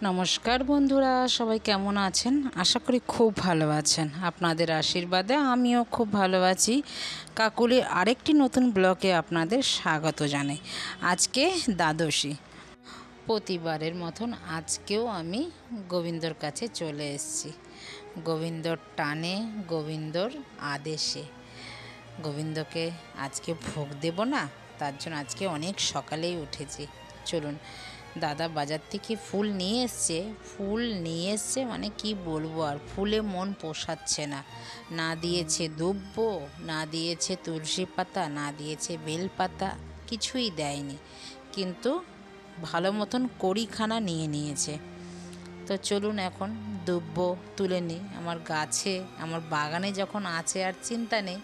নমস্কার বন্ধুরা, সবাই কেমন আছেন? আশা করি খুব ভালো আছেন। আপনাদের আশীর্বাদে আমিও খুব ভালো আছি। কাকুলির আরেকটি নতুন ব্লগে আপনাদের স্বাগত জানাই। আজকে দ্বাদশী। প্রতিবারের মতন আজকেও আমি গোবিন্দর কাছে চলে এসেছি। গোবিন্দর টানে, গোবিন্দর আদেশে। গোবিন্দকে আজকে ভোগ দেব না, তার জন্য আজকে অনেক সকালেই উঠেছি। চলুন, দাদা বাজার থেকে ফুল নিয়ে এসছে মানে কি বলবো, আর ফুলে মন পোষাচ্ছে না। না দিয়েছে দুব্ব, না দিয়েছে তুলসী পাতা, না দিয়েছে বেল পাতা, কিছুই দেয়নি, কিন্তু ভালো মতন কড়িখানা নিয়ে নিয়েছে। তো চলুন এখন দুব্ব তুলে নিই। আমার গাছে, আমার বাগানে যখন আছে আর চিন্তা নেই।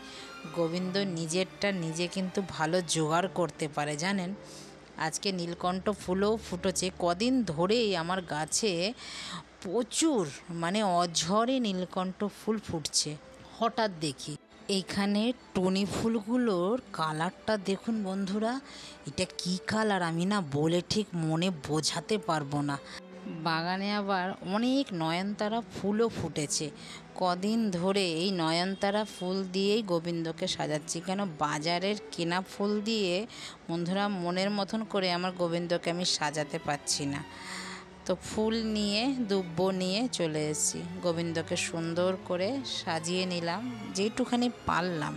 গোবিন্দ নিজেরটা নিজে কিন্তু ভালো জোগাড় করতে পারে, জানেন। আজকে নীলকণ্ঠ ফুলও ফুটেছে। কদিন ধরেই আমার গাছে প্রচুর মানে অঝরে নীলকণ্ঠ ফুল ফুটছে। হঠাৎ দেখি এইখানে টুনি ফুলগুলোর কালারটা দেখুন বন্ধুরা, এটা কি কালার আমি না বলে ঠিক মনে বোঝাতে পারবো না। বাগানে আবার অনেক নয়নতারা ফুলও ফুটেছে। কদিন ধরে এই নয়নতারা ফুল দিয়েই গোবিন্দকে সাজাচ্ছি, কেন বাজারের কেনা ফুল দিয়ে বন্ধুরা মনের মতন করে আমার গোবিন্দকে আমি সাজাতে পারছি না। তো ফুল নিয়ে, দুব্ব নিয়ে চলে এসেছি। গোবিন্দকে সুন্দর করে সাজিয়ে নিলাম যেটুখানি পারলাম।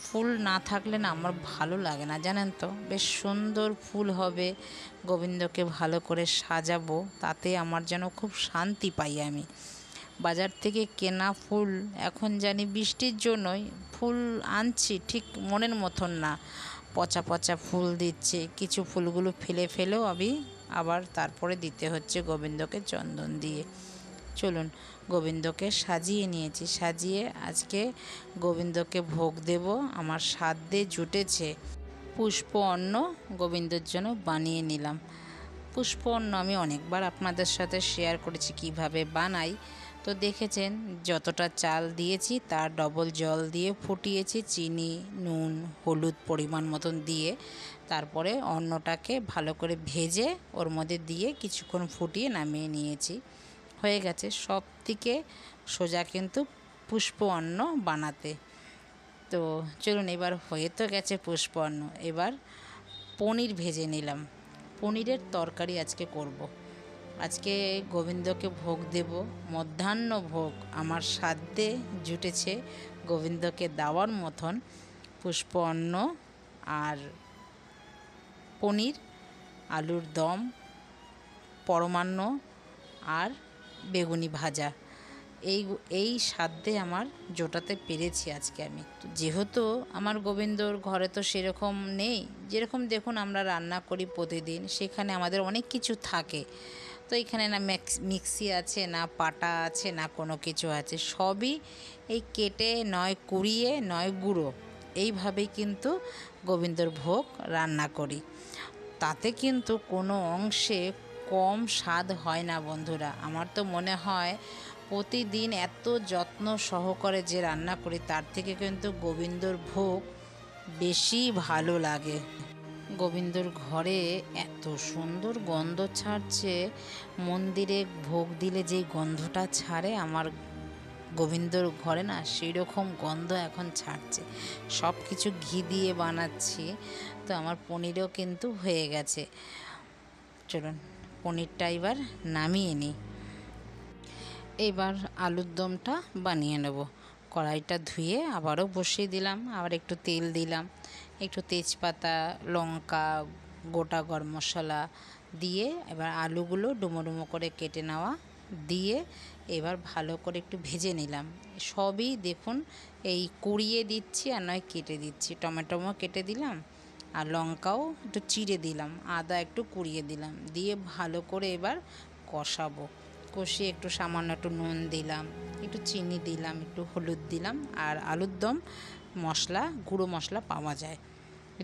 ফুল না থাকলে না আমার ভালো লাগে না, জানেন তো। বেশ সুন্দর ফুল হবে, গোবিন্দকে ভালো করে সাজাবো, তাতে আমার যেন খুব শান্তি পাই আমি। বাজার থেকে কেনা ফুল এখন জানি বৃষ্টির জন্যই ফুল আনছি ঠিক মনের মতন না, পচা পচা ফুল দিচ্ছে। কিছু ফুলগুলো ফেলে ফেলেও আমি আবার তারপরে দিতে হচ্ছে গোবিন্দকে চন্দন দিয়ে। চলুন, গোবিন্দকে সাজিয়ে নিয়েছি। সাজিয়ে আজকে গোবিন্দকে ভোগ দেব। আমার সাধ্যে জুটেছে পুষ্প অন্ন গোবিন্দর জন্য বানিয়ে নিলাম। পুষ্প অন্ন আমি অনেকবার আপনাদের সাথে শেয়ার করেছি কিভাবে বানাই। তো দেখেছেন, যতটা চাল দিয়েছি তার ডবল জল দিয়ে ফুটিয়েছি, চিনি, নুন, হলুদ পরিমাণ মতন দিয়ে। তারপরে অন্নটাকে ভালো করে ভেজে ওর মধ্যে দিয়ে কিছুক্ষণ ফুটিয়ে নামিয়ে নিয়েছি। হয়ে গেছে। সব থেকে সোজা কিন্তু পুষ্প অন্ন বানাতে। তো চলুন, এবার হয়ে তো গেছে পুষ্প অন্ন। এবার পনির ভেজে নিলাম। পনিরের তরকারি আজকে করব। আজকে গোবিন্দকে ভোগ দেব, মধ্যাহ্ন ভোগ। আমার সাধ্যে জুটেছে গোবিন্দকে দেওয়ার মতন পুষ্প অন্ন আর পনির, আলুর দম, পরমান্ন আর বেগুনি ভাজা। এই সাধ্যে আমার জোটাতে পেরেছি আজকে আমি। যেহেতু আমার গোবিন্দর ঘরে তো সেরকম নেই, যেরকম দেখুন আমরা রান্না করি প্রতিদিন, সেখানে আমাদের অনেক কিছু থাকে। তো এখানে না মিক্সি আছে, না পাটা আছে, না কোনো কিছু আছে। সবই এই কেটে নয় কুড়িয়ে নয় গুঁড়ো, এইভাবেই কিন্তু গোবিন্দর ভোগ রান্না করি। তাতে কিন্তু কোনো অংশে কম স্বাদ হয় না বন্ধুরা। আমার তো মনে হয় প্রতিদিন এত যত্ন সহকারে যে রান্না করি, তার থেকে কিন্তু গোবিন্দর ভোগ বেশি ভালো লাগে। গোবিন্দর ঘরে এত সুন্দর গন্ধ ছাড়ছে, মন্দিরে ভোগ দিলে যেই গন্ধটা ছাড়ে, আমার গোবিন্দর ঘরে না সেই রকম গন্ধ এখন ছাড়ছে। সব কিছু ঘি দিয়ে বানাচ্ছি। তো আমার পনিরও কিন্তু হয়ে গেছে। চলুন, পনিরটা এবার নামিয়ে নিই। এবার আলুর দমটা বানিয়ে নেব। কড়াইটা ধুয়ে আবারও বসিয়ে দিলাম, আবার একটু তেল দিলাম, একটু তেজপাতা, লঙ্কা, গোটা গরম মশলা দিয়ে এবার আলুগুলো ডুমো ডুমো করে কেটে নেওয়া দিয়ে এবার ভালো করে একটু ভেজে নিলাম। সবই দেখুন এই কুড়িয়ে দিচ্ছি আর নয় কেটে দিচ্ছি। টমেটোও কেটে দিলাম আর লঙ্কাও একটু চিড়ে দিলাম, আদা একটু কুড়িয়ে দিলাম, দিয়ে ভালো করে এবার কষাবো। কষিয়ে একটু সামান্য একটু নুন দিলাম, একটু চিনি দিলাম, একটু হলুদ দিলাম, আর আলুর দম মশলা, গুঁড়ো মশলা পাওয়া যায়,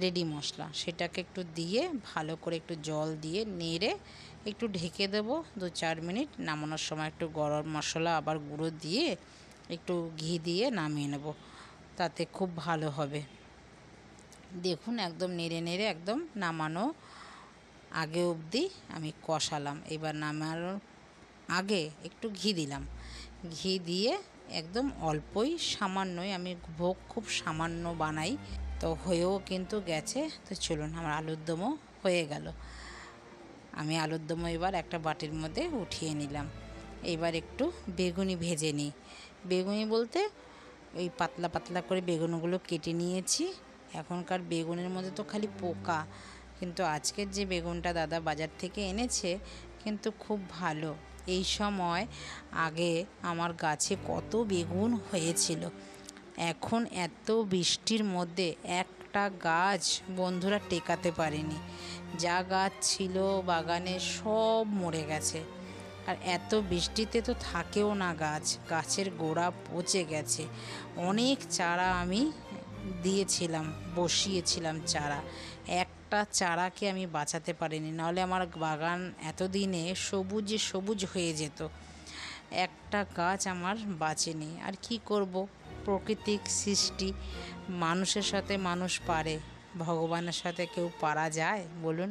রেডি মশলা, সেটাকে একটু দিয়ে ভালো করে একটু জল দিয়ে নেড়ে একটু ঢেকে দেবো 2-4 মিনিট। নামানোর সময় একটু গরম মশলা আবার গুঁড়ো দিয়ে একটু ঘি দিয়ে নামিয়ে নেব, তাতে খুব ভালো হবে। দেখুন একদম নেড়ে নেড়ে একদম নামানো আগে অবধি আমি কষালাম। এবার নামানোর আগে একটু ঘি দিলাম। ঘি দিয়ে একদম অল্পই, সামান্যই, আমি ভোগ খুব সামান্য বানাই, তো হয়েও কিন্তু গেছে। তো চলুন, আমার আলুর দমও হয়ে গেল। আমি আলুর দমও এবার একটা বাটির মধ্যে উঠিয়ে নিলাম। এবার একটু বেগুনি ভেজে নিই। বেগুনি বলতে ওই পাতলা পাতলা করে বেগুনগুলো কেটে নিয়েছি। এখনকার বেগুনের মধ্যে তো খালি পোকা, কিন্তু আজকের যে বেগুনটা দাদা বাজার থেকে এনেছে কিন্তু খুব ভালো। এই সময় আগে আমার গাছে কত বেগুন হয়েছিল, এখন এত বৃষ্টির মধ্যে একটা গাছ বন্ধুরা টেকাতে পারেনি। যা গাছ ছিল বাগানে সব মরে গেছে। আর এত বৃষ্টিতে তো থাকেও না গাছ, গাছের গোড়া পচে গেছে। অনেক চারা আমি দিয়েছিলাম, বসিয়েছিলাম চারা, একটা চারাকে আমি বাঁচাতে পারিনি, নাহলে আমার বাগান এতদিনে সবুজে সবুজ হয়ে যেত। একটা গাছ আমার বাঁচেনি। আর কি করব, প্রাকৃতিক সৃষ্টি, মানুষের সাথে মানুষ পারে, ভগবানের সাথে কেউ পারা যায় বলুন?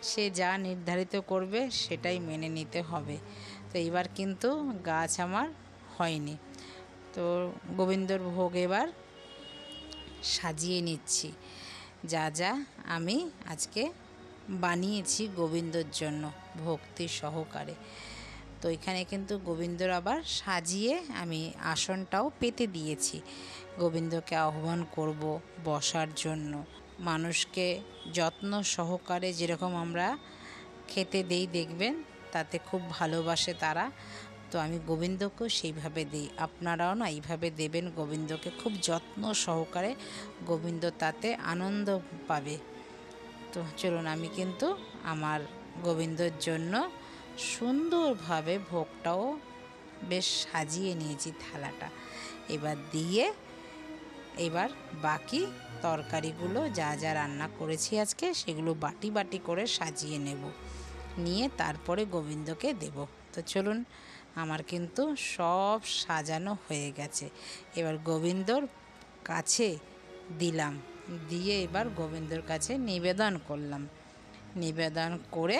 সে যা নির্ধারিত করবে সেটাই মেনে নিতে হবে। তো এইবার কিন্তু গাছ আমার হয়নি। তো গোবিন্দর ভোগ এবার সাজিয়ে নিচ্ছি। যা যা আমি আজকে বানিয়েছি গোবিন্দর জন্য ভক্তি সহকারে। তো এখানে কিন্তু গোবিন্দর আবার সাজিয়ে আমি আসনটাও পেতে দিয়েছি। গোবিন্দকে আহ্বান করব বসার জন্য। মানুষকে যত্ন সহকারে যেরকম আমরা খেতে দেই দেখবেন, তাতে খুব ভালোবাসে তারা। তো আমি গোবিন্দকেও সেইভাবে দিই। আপনারাও না এইভাবে দেবেন গোবিন্দকে, খুব যত্ন সহকারে, গোবিন্দ তাতে আনন্দ পাবে। তো চলুন, আমি কিন্তু আমার গোবিন্দর জন্য সুন্দরভাবে ভোগটাও বেশ সাজিয়ে নিয়েছি থালাটা। এবার দিয়ে এবার বাকি তরকারিগুলো যা যা রান্না করেছি আজকে সেগুলো বাটি বাটি করে সাজিয়ে নেব, নিয়ে তারপরে গোবিন্দকে দেব। তো চলুন, আমার কিন্তু সব সাজানো হয়ে গেছে। এবার গোবিন্দর কাছে দিলাম, দিয়ে এবার গোবিন্দর কাছে নিবেদন করলাম। নিবেদন করে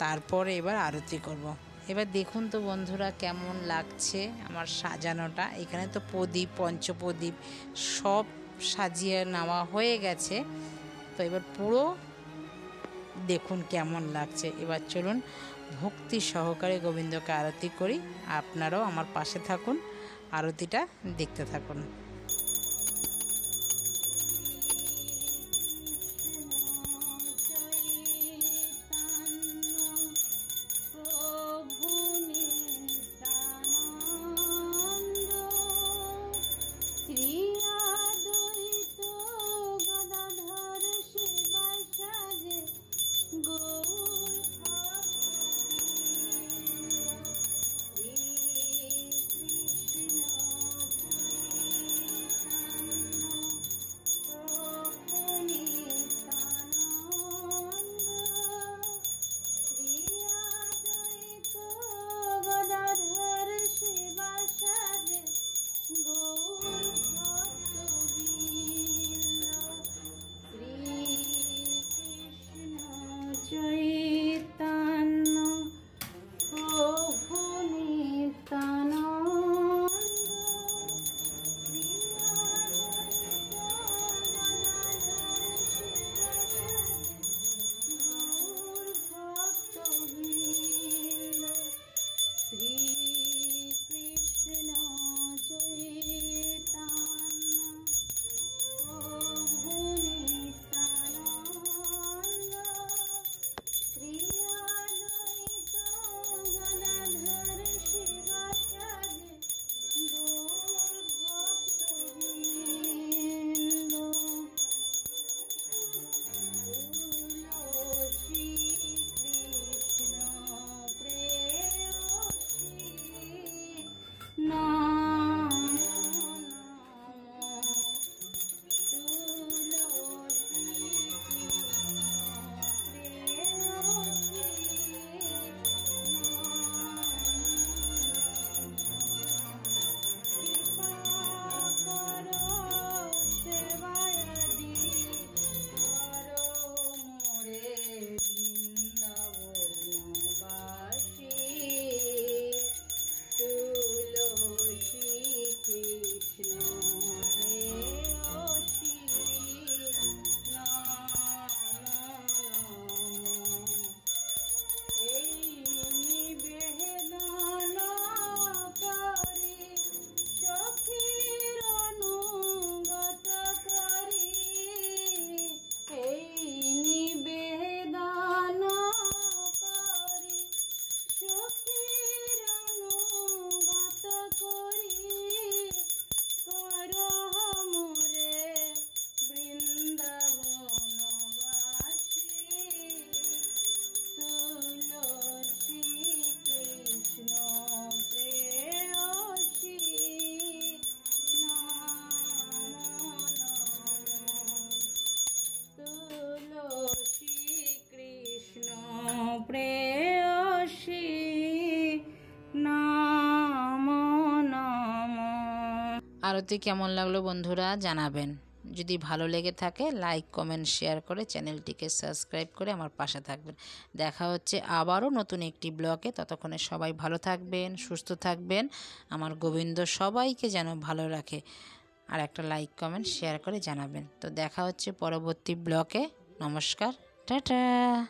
তারপরে এবার আরতি করব। এবার দেখুন তো বন্ধুরা কেমন লাগছে আমার সাজানোটা। এখানে তো প্রদীপ, পঞ্চপ্রদীপ সব সাজিয়ে নেওয়া হয়ে গেছে। তো এবার পুরো দেখুন কেমন লাগছে। এবার চলুন ভক্তি সহকারে গোবিন্দকে আরতি করি। আপনারাও আমার পাশে থাকুন, আরতিটা দেখতে থাকুন। আরতি কেমন লাগলো বন্ধুরা জানাবেন। যদি ভালো লেগে থাকে লাইক কমেন্ট শেয়ার করে চ্যানেলটিকে সাবস্ক্রাইব করে আমার পাশে থাকবেন। দেখা হচ্ছে আবারও নতুন একটি ব্লগে। ততক্ষণে সবাই ভালো থাকবেন, সুস্থ থাকবেন। আমার গোবিন্দ সবাইকে যেন ভালো রাখে। আর একটা লাইক কমেন্ট শেয়ার করে জানাবেন। তো দেখা হচ্ছে পরবর্তী ব্লগে। নমস্কার, টাটা।